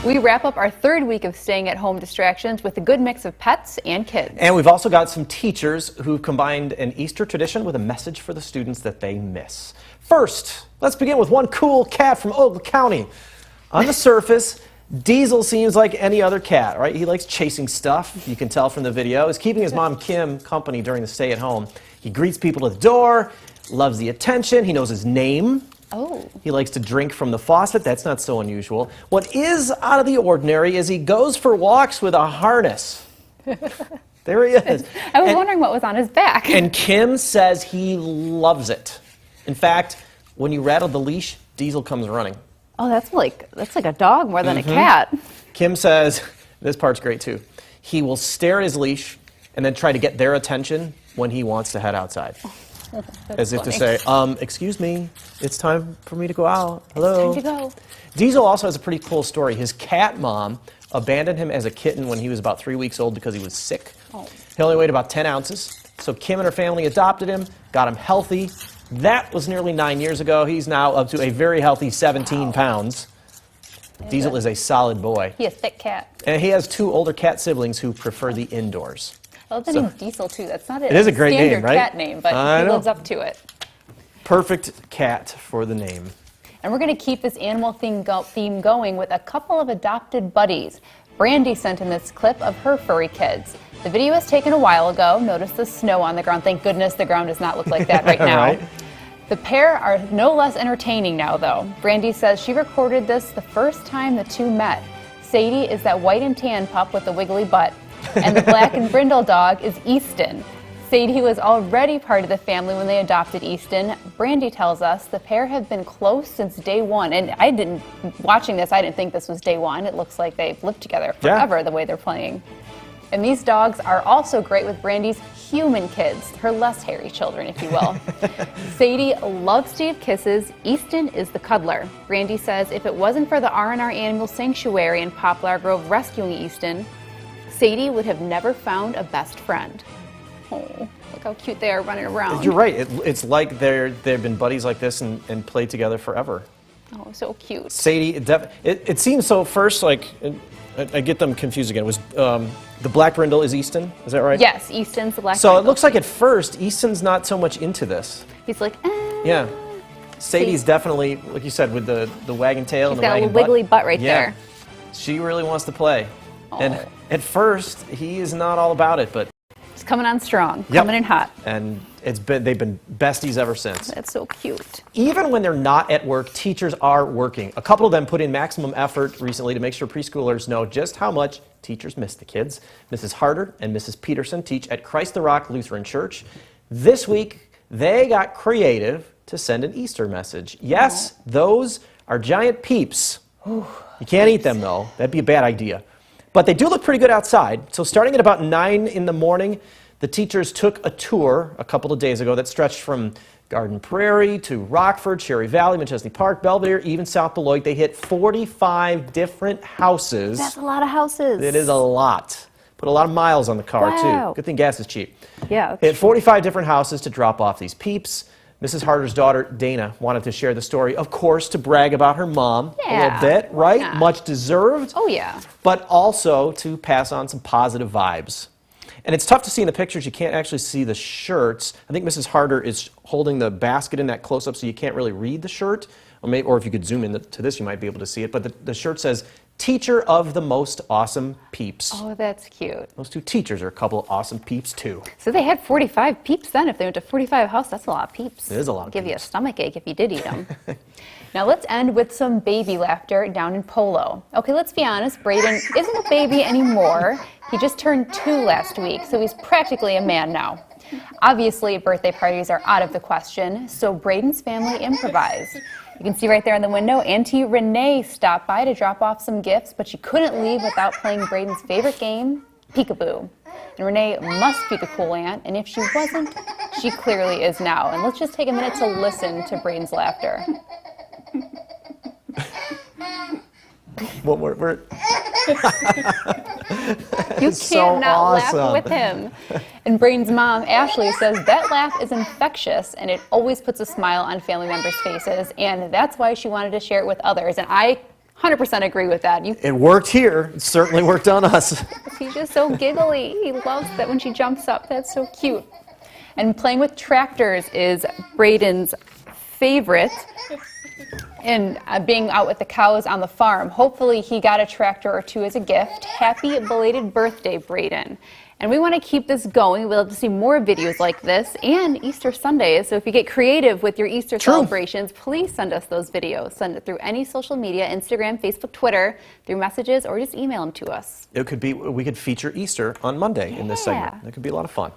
We wrap up our third week of staying at home distractions with a good mix of pets and kids. And we've also got some teachers who've combined an Easter tradition with a message for the students that they miss. First, let's begin with one cool cat from Oakland County. On the surface, Diesel seems like any other cat, right? He likes chasing stuff, you can tell from the video. He's keeping his mom, Kim, company during the stay at home. He greets people at the door, loves the attention, he knows his name. Oh. He likes to drink from the faucet. That's not so unusual. What is out of the ordinary is he goes for walks with a harness. There he is. I was wondering what was on his back. And Kim says he loves it. In fact, when you rattle the leash, Diesel comes running. Oh, that's like a dog more than a cat. Kim says, this part's great too, he will stare at his leash and then try to get their attention when he wants to head outside. As if to say, excuse me, it's time for me to go out. Hello. It's time to go. Diesel also has a pretty cool story. His cat mom abandoned him as a kitten when he was about 3 weeks old because he was sick. Oh. He only weighed about 10 ounces. So Kim and her family adopted him, got him healthy. That was nearly 9 years ago. He's now up to a very healthy 17 pounds. Diesel is a solid boy. He's a thick cat. And he has 2 older cat siblings who prefer the indoors. I love the name Diesel, too. That's not It is a great standard name, right? cat name, but he lives up to it. Perfect cat for the name. And we're going to keep this animal theme going with a couple of adopted buddies. Brandy sent in this clip of her furry kids. The video was taken a while ago. Notice the snow on the ground. Thank goodness the ground does not look like that right now. Right? The pair are no less entertaining now, though. Brandy says she recorded this the first time the two met. Sadie is that white and tan pup with the wiggly butt, and the black and brindle dog is Easton. Sadie was already part of the family when they adopted Easton. Brandy tells us the pair have been close since day one, and watching this, I didn't think this was day one. It looks like they've lived together forever, the way they're playing. And these dogs are also great with Brandy's human kids, her less hairy children, if you will. Sadie loves to give kisses. Easton is the cuddler. Brandy says if it wasn't for the R&R Animal Sanctuary in Poplar Grove rescuing Easton, Sadie would have never found a best friend. Oh, look how cute they are running around. You're right. It's like they've been buddies like this and played together forever. Oh, so cute. Sadie, it seems so first, like, I get them confused again. It was the black brindle is Easton, is that right? Yes, Easton's the black So brindle. it looks like at first, Easton's not so much into this. He's like, Yeah. Sadie's definitely, like you said, with the wagging tail and the wagging butt. He's got a wiggly butt right there. She really wants to play. Oh. And at first, he is not all about it, but He's coming on strong, coming in hot. and they've been besties ever since. That's so cute. Even when they're not at work, teachers are working. A couple of them put in maximum effort recently to make sure preschoolers know just how much teachers miss the kids. Mrs. Harder and Mrs. Peterson teach at Christ the Rock Lutheran Church. This week, they got creative to send an Easter message. Yes, those are giant Peeps. You can't eat them, though. That'd be a bad idea. But they do look pretty good outside. So starting at about 9 in the morning, the teachers took a tour a couple of days ago that stretched from Garden Prairie to Rockford, Cherry Valley, McChesney Park, Belvedere, even South Beloit. They hit 45 different houses. That's a lot of houses. It is a lot. Put a lot of miles on the car, Wow. too. Good thing gas is cheap. Yeah. Hit 45 different houses to drop off these Peeps. Mrs. Harder's daughter, Dana, wanted to share the story, of course, to brag about her mom a little bit, right? Yeah. Much deserved. Oh, yeah. But also to pass on some positive vibes. And it's tough to see in the pictures. You can't actually see the shirts. I think Mrs. Harder is holding the basket in that close-up, so you can't really read the shirt. Or if you could zoom in to this, you might be able to see it. But the shirt says, Teacher of the Most Awesome Peeps. Oh, that's cute. Those two teachers are a couple of awesome Peeps, too. So they had 45 Peeps then. If they went to 45 house, that's a lot of Peeps. It is a lot of Give you a Peeps. stomach ache if you did eat them. Now let's end with some baby laughter down in Polo. Okay, let's be honest, Braden isn't a baby anymore. He just turned 2 last week, so he's practically a man now. Obviously, birthday parties are out of the question, so Braden's family improvised. You can see right there in the window, Auntie Renee stopped by to drop off some gifts, but she couldn't leave without playing Braden's favorite game, Peekaboo. And Renee must be the cool aunt, and if she wasn't, she clearly is now. And let's just take a minute to listen to Braden's laughter. One more word. You can't so not awesome. laugh with him. And Braden's mom, Ashley, says that laugh is infectious and it always puts a smile on family members' faces, and that's why she wanted to share it with others. And I 100% agree with that. It worked here. It certainly worked on us. He's just so giggly. He loves that when she jumps up. That's so cute. And playing with tractors is Braden's favorite. And being out with the cows on the farm. Hopefully he got a tractor or two as a gift. Happy belated birthday, Braden. And we want to keep this going. We'd love to see more videos like this and Easter Sundays. So if you get creative with your Easter celebrations, please send us those videos. Send it through any social media, Instagram, Facebook, Twitter, through messages, or just email them to us. We could feature Easter on Monday in this segment. That could be a lot of fun.